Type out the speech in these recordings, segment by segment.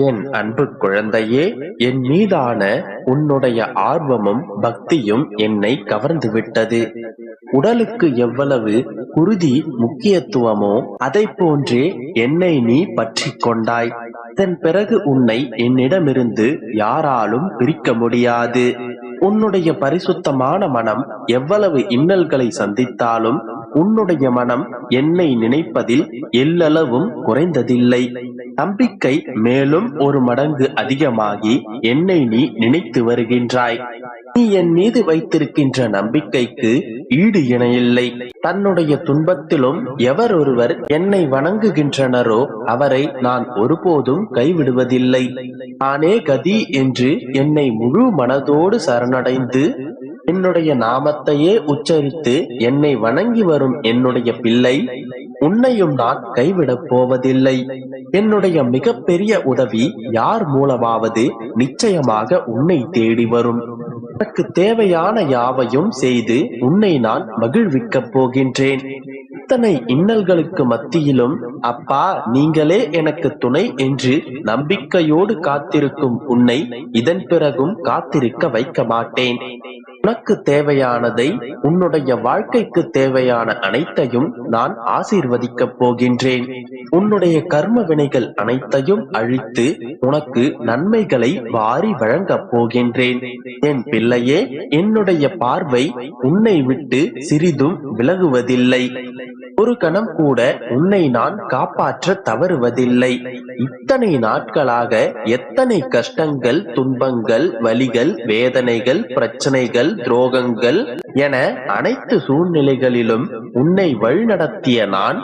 என் அன்பு குழந்தையே, என் மீதான உன்னுடைய ஆர்வமும் பக்தியும் என்னை கவர்ந்து விட்டது. உடலுக்கு எவ்வளவு குருதி முக்கியத்துவமோ அதை போன்றே என்னை நீ பற்றி கொண்டாய். இதன் பிறகு உன்னை என்னிடமிருந்து யாராலும் பிரிக்க முடியாது. உன்னுடைய பரிசுத்தமான மனம் எவ்வளவு இன்னல்களை சந்தித்தாலும் உன்னுடைய மனம் என்னை நினைப்பதில் எல்லளவும் குறைந்ததில்லை. நம்பிக்கை மேலும் ஒரு மடங்கு அதிகமாகி என்னை நீ நினைத்து வருகின்றாய். நீ என் மீது வைத்திருக்கின்ற நம்பிக்கைக்கு ஈடு இணையில்லை. தன்னுடைய துன்பத்திலும் எவர் ஒருவர் என்னை வணங்குகின்றனரோ அவரை நான் ஒருபோதும் கைவிடுவதில்லை. நானே கதி என்று என்னை முழு மனதோடு சரணடைந்து என்னுடைய நாமத்தையே உச்சரித்து என்னை வணங்கி வரும் என்னுடைய பிள்ளை, உன்னையும் நான் கைவிடப் போவதில்லை. என்னுடைய மிகப்பெரிய உதவி யார் மூலமாவது நிச்சயமாக உன்னை தேடி வரும். எனக்கு தேவையான யாவையும் செய்து உன்னை நான் மகிழ்விக்கப் போகின்றேன். இத்தனை இன்னல்களுக்கு மத்தியிலும் அப்பா நீங்களே எனக்கு துணை என்று நம்பிக்கையோடு காத்திருக்கும் உன்னை இதன் பிறகும் காத்திருக்க வைக்க மாட்டேன். உனக்கு தேவையானதை, உன்னுடைய வாழ்க்கைக்கு தேவையான அனைத்தையும் நான் ஆசீர்வதிக்கப் போகின்றேன். உன்னுடைய கர்ம வினைகள் அனைத்தையும் அழித்து உனக்கு நன்மைகளை வாரி வழங்கப் போகின்றேன். என் பிள்ளையே, என்னுடைய பார்வை உன்னை விட்டு சிறிதும் விலகுவதில்லை. ஒரு கணம் கூட உன்னை நான் காப்பாற்ற தவறுவதில்லை. இத்தனை நாட்களாக எத்தனை கஷ்டங்கள், துன்பங்கள், வலிகள், வேதனைகள், பிரச்சனைகள், துரோகங்கள் என அனைத்து சூழ்நிலைகளிலும் உன்னை வழிநடத்திய நான்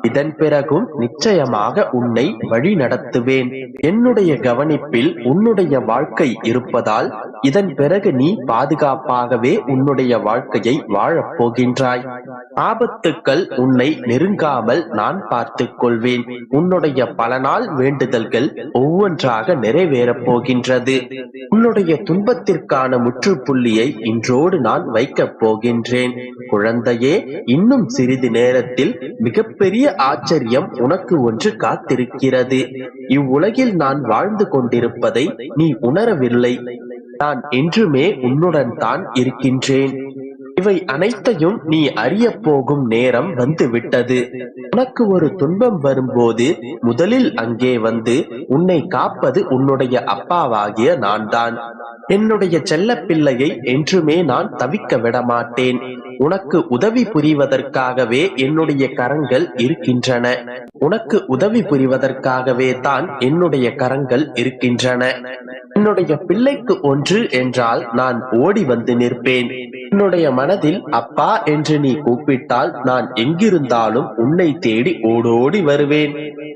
இதன் பிறகும் நிச்சயமாக உன்னை வழி நடத்துவேன். என்னுடைய கவனிப்பில் உன்னுடைய வாழ்க்கை இருப்பதால் இதன் பிறகு நீ பாதுகாப்பாகவே உன்னுடைய வாழ்க்கையை வாழப் போகின்றாய். ஆபத்துக்கள் உன்னை நெருங்காமல் நான் பார்த்துக் கொள்வேன். உன்னுடைய பல நாள் வேண்டுதல்கள் ஒவ்வொன்றாக நிறைவேறப் போகின்றது. உன்னுடைய துன்பத்திற்கான முற்றுப்புள்ளியை இன்றோடு நான் வைக்கப் போகின்றேன். குழந்தையே, இன்னும் சிறிது நேரத்தில் மிகப்பெரிய ஆச்சரியம் உனக்கு ஒன்று காத்திருக்கிறது. இவ்வுலகில் நான் வாழ்ந்து கொண்டிருப்பதை நீ உணரவில்லை. நான் என்றுமே உன்னுடன் தான் இருக்கின்றேன். இவை அனைத்தையும் நீ அறிய போகும் நேரம் வந்துவிட்டது. உனக்கு ஒரு துன்பம் வரும்போது முதலில் அங்கே வந்து உன்னை காப்பது உன்னுடைய அப்பாவாகிய நான் தான். என்னுடைய செல்ல பிள்ளையை என்றுமே நான் தவிக்க விட மாட்டேன். உனக்கு உதவி புரிவதற்காகவே என்னுடைய கரங்கள் இருக்கின்றன. உனக்கு உதவி புரிவதற்காகவே தான் என்னுடைய கரங்கள் இருக்கின்றன. என்னுடைய பிள்ளைக்கு ஒன்று என்றால் நான் ஓடி வந்து நிற்பேன். என்னுடைய மனதில் அப்பா என்று நீ கூப்பிட்டால் நான் எங்கிருந்தாலும் உன்னை தேடி ஓடோடி வருவேன்.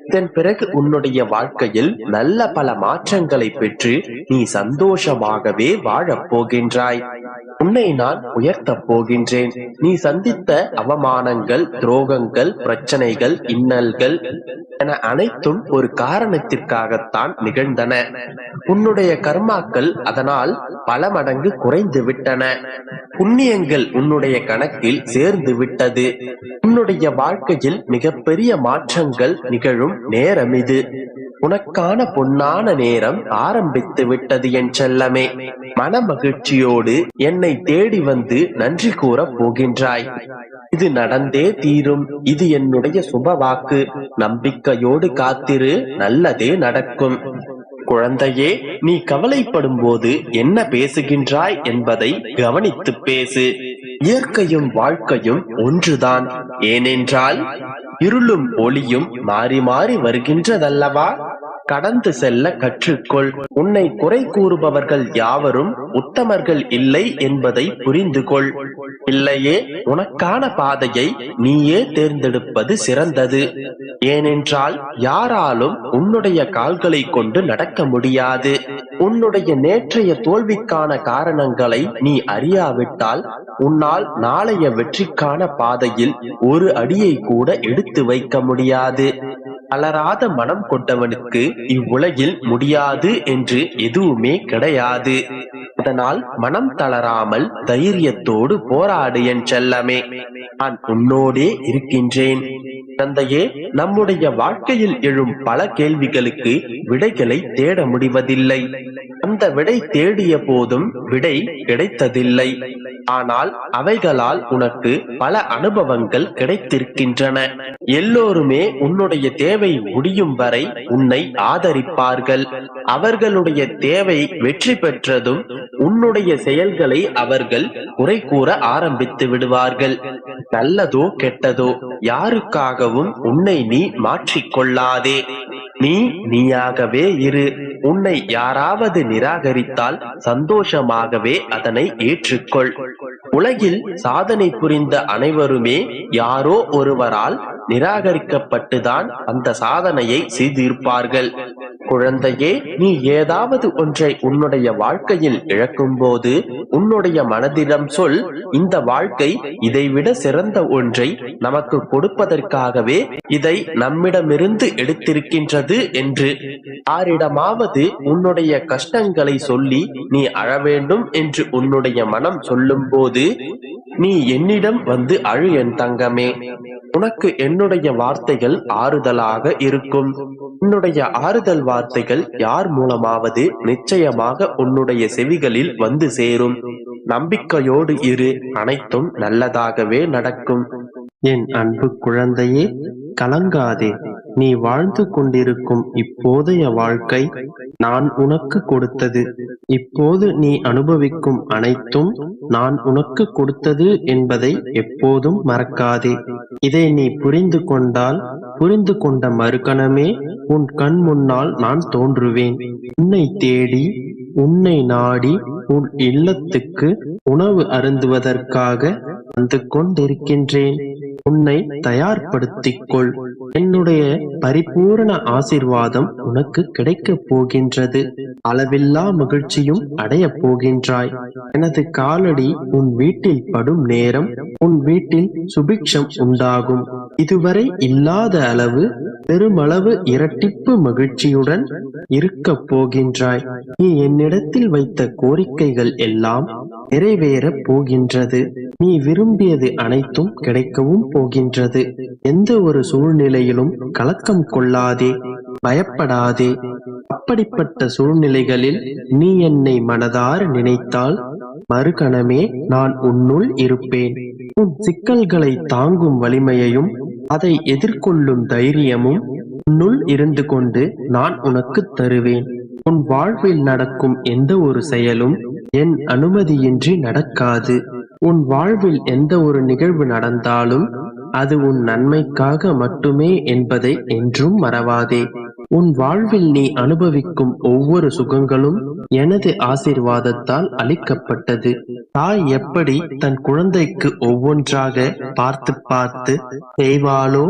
இதன் பிறகு உன்னுடைய வாழ்க்கையில் நல்ல பல மாற்றங்களை பெற்று நீ சந்தோஷமாகவே வாழப் போகின்றாய். உன்னை நான் உயர்த்தப் போகின்றேன். நீ சந்தித்த அவமானங்கள், துரோகங்கள், பிரச்சனைகள், இன்னல்கள் என அனைத்தும் ஒரு காரணத்திற்காகத்தான் நிகழ்ந்தன. உன்னுடைய கர்மாக்கள் அதனால் பல மடங்கு குறைந்து விட்டன. புண்ணியங்கள் உன்னுடைய கணக்கில் சேர்ந்து விட்டது. உன்னுடைய வாழ்க்கையில் மிகப்பெரிய மாற்றங்கள் நிகழும் நேரம் இது. உனக்கான பொன்னான நேரம் ஆரம்பித்து விட்டது என் செல்லமே. மன மகிழ்ச்சியோடு என்னை தேடி வந்து நன்றி கூற போகின்றாய். இது நடந்தே தீரும். இது என்னுடைய சுப வாக்கு. நம்பிக்கையோடு காத்திரு, நல்லதே நடக்கும். குழந்தையே, நீ கவலைப்படும் போது என்ன பேசுகின்றாய் என்பதை கவனித்து பேசு. இயற்கையும் வாழ்க்கையும் ஒன்றுதான். ஏனென்றால் இருளும் ஒளியும் மாறி மாறி வருகின்றதல்லவா? கடந்து செல்ல கற்றுக்கொள். உன்னை குறை கூறுபவர்கள் யாவரும் உத்தமர்கள் இல்லை என்பதை புரிந்து கொள். இல்லையே, உனக்கான பாதையை நீயே தேர்ந்தெடுப்பது சிறந்தது. ஏனென்றால் யாராலும் உன்னுடைய கால்களை கொண்டு நடக்க முடியாது. உன்னுடைய நேற்றைய தோல்விக்கான காரணங்களை நீ அறியாவிட்டால் உன்னால் நாளைய வெற்றிக்கான பாதையில் ஒரு அடியை கூட எடுத்து வைக்க முடியாது. தளராத மனம் கொண்டவனுக்கு இவ்வுலகில் முடியாது என்று எதுவுமே கிடையாது. அதனால் மனம் தளராமல் தைரியத்தோடு போராடு என் செல்லமே. நான் உன்னோடே இருக்கின்றேன். தந்தையே, நம்முடைய வாழ்க்கையில் எழும் பல கேள்விகளுக்கு விடைகளை தேட முடிவதில்லை. அந்த விடை தேடிய போதும் விடை கிடைத்ததில்லை. ஆனால் அவைகளால் உனக்கு பல அனுபவங்கள் கிடைத்திருக்கின்றன. எல்லோருமே உன்னுடைய தேவை முடியும் வரை உன்னை ஆதரிப்பார்கள். அவர்களுடைய தேவை வெற்றி பெற்றதும் உன்னுடைய செயல்களை அவர்கள் குறை கூற ஆரம்பித்து விடுவார்கள். நல்லதோ கெட்டதோ யாருக்காகவும் உன்னை நீ மாற்றிக்கொள்ளாதே. நீ நீயாகவே இரு. உன்னை யாராவது நிராகரித்தால் சந்தோஷமாகவே அதனை ஏற்றுக்கொள். உலகில் சாதனை புரிந்த அனைவருமே யாரோ ஒருவரால் நிராகரிக்கப்பட்டுதான் அந்த சாதனையை செய்திருப்பார்கள். குழந்தையே, நீ ஏதாவது ஒன்றை உன்னுடைய வாழ்க்கையில் இழக்கும் போது உன்னுடைய மனதிடம் சொல், இந்த வாழ்க்கை இதைவிட சிறந்த ஒன்றை நமக்கு கொடுப்பதற்காகவே இதை நம்மிடமிருந்து எடுத்திருக்கின்றது என்று. யாரிடமாவது உன்னுடைய கஷ்டங்களை சொல்லி நீ அழ வேண்டும் என்று உன்னுடைய மனம் சொல்லும் போது நீ என்னிடம் வந்து அழு என் தங்கமே. உனக்கு என்னுடைய வார்த்தைகள் ஆறுதலாக இருக்கும். உன்னுடைய ஆறுதல் வார்த்தைகள் யார் மூலமாவது நிச்சயமாக உன்னுடைய செவிகளில் வந்து சேரும். நம்பிக்கையோடு இரு, அனைத்தும் நல்லதாகவே நடக்கும். என் அன்பு குழந்தையே, கலங்காதே. நீ வாழ்ந்து கொண்டிருக்கும் இப்போதைய வாழ்க்கை நான் உனக்கு கொடுத்தது. இப்போது நீ அனுபவிக்கும் அனைத்தும் நான் உனக்கு கொடுத்தது என்பதை எப்போதும் மறக்காதே. இதை நீ புரிந்து கொண்டால், புரிந்து கொண்ட மறுகணமே உன் கண் முன்னால் நான் தோன்றுவேன். உன்னை தேடி, உன்னை நாடி, உன் இல்லத்துக்கு உணவு அருந்துவதற்காக வந்து கொண்டிருக்கின்றேன். உன்னை தயார்படுத்திக் கொள். என்னுடைய பரிபூரண ஆசீர்வாதம் உனக்கு கிடைக்கப் போகின்றது. அளவில்லா மகிழ்ச்சியும் அடையப் போகின்றாய். எனது காலடி உன் வீட்டில் படும் நேரம் உன் வீட்டில் சுபிக்ஷம் உண்டாகும். இதுவரை இல்லாத அளவு பெருமளவு இரட்டிப்பு மகிழ்ச்சியுடன் இருக்கப் போகின்றாய். நீ என்னிடத்தில் வைத்த கோரிக்கைகள் எல்லாம் நிறைவேறப் போகின்றது. நீ விரும்பியது அனைத்தும் கிடைக்கவும் போகின்றது. எந்த ஒரு சூழ்நிலையிலும் கலக்கம் கொள்ளாதே, பயப்படாதே. அப்படிப்பட்ட சூழ்நிலைகளில் நீ என்னை மனதார நினைத்தால் மறுகணமே நான் உன்னுள் இருப்பேன். உன் சிக்கல்களை தாங்கும் வலிமையையும் அதை எதிர்கொள்ளும் தைரியமும் உன்னுள் இருந்து கொண்டு நான் உனக்கு தருவேன். உன் வாழ்வில் நடக்கும் எந்த ஒரு செயலும் என் அனுமதியின்றி நடக்காது. உன் வாழ்வில் எந்த ஒரு நிகழ்வு நடந்தாலும் அது உன் நன்மைக்காக மட்டுமே என்பதை என்றும் மறவாதே. உன் வாழ்வில் நீ அனுபவிக்கும் ஒவ்வொரு சுகங்களும் எனது ஆசீர்வாதத்தால் அளிக்கப்பட்டது. தாய் எப்படி தன் குழந்தைக்கு ஒவ்வொன்றாக பார்த்து பார்த்து செய்வாளோ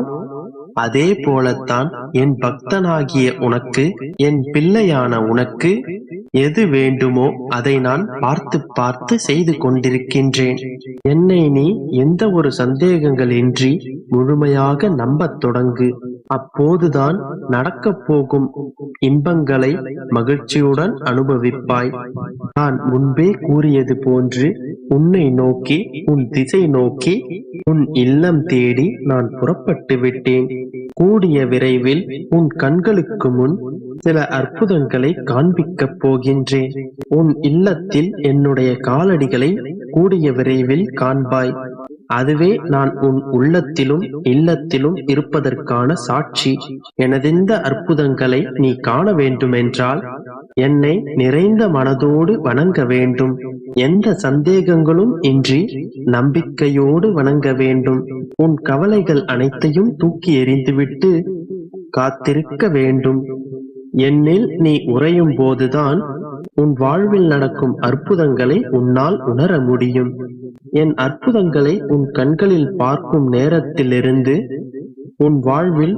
அதே போலத்தான் என் பக்தனாகிய உனக்கு, என் பிள்ளையான உனக்கு எது வேண்டுமோ அதை நான் பார்த்து பார்த்து செய்து கொண்டிருக்கின்றேன். என்னை நீ எந்த ஒரு சந்தேகங்கள் இன்றி முழுமையாக நம்பத் தொடங்கு. அப்போதுதான் நடக்கப் போகும் இன்பங்களை மகிழ்ச்சியுடன் அனுபவிப்பாய். நான் முன்பே கூறியது போன்று உன்னை நோக்கி, உன் திசை நோக்கி, உன் இல்லம் தேடி நான் புறப்பட்டு விட்டேன். கூடிய விரைவில் உன் கண்களுக்கு முன் சில அற்புதங்களை காண்பிக்கப் போகின்றேன். உன் இல்லத்தில் என்னுடைய காலடிகளை கூடிய விரைவில் காண்பாய். அதுவே நான் உன் உள்ளத்திலும் இல்லத்திலும் இருப்பதற்கான சாட்சி. எனதிந்த அற்புதங்களை நீ காண வேண்டுமென்றால் என்னை நிறைந்த மனதோடு வணங்க வேண்டும். எந்த சந்தேகங்களும் இன்றி நம்பிக்கையோடு வணங்க வேண்டும். உன் கவலைகள் அனைத்தையும் தூக்கி எறிந்துவிட்டு காத்திருக்க வேண்டும். என்னில் நீ உறையும் போதுதான் உன் வாழ்வில் நடக்கும் அற்புதங்களை உன்னால் உணர முடியும். என் அற்புதங்களை உன் கண்களில் பார்க்கும் நேரத்திலிருந்து உன் வாழ்வில்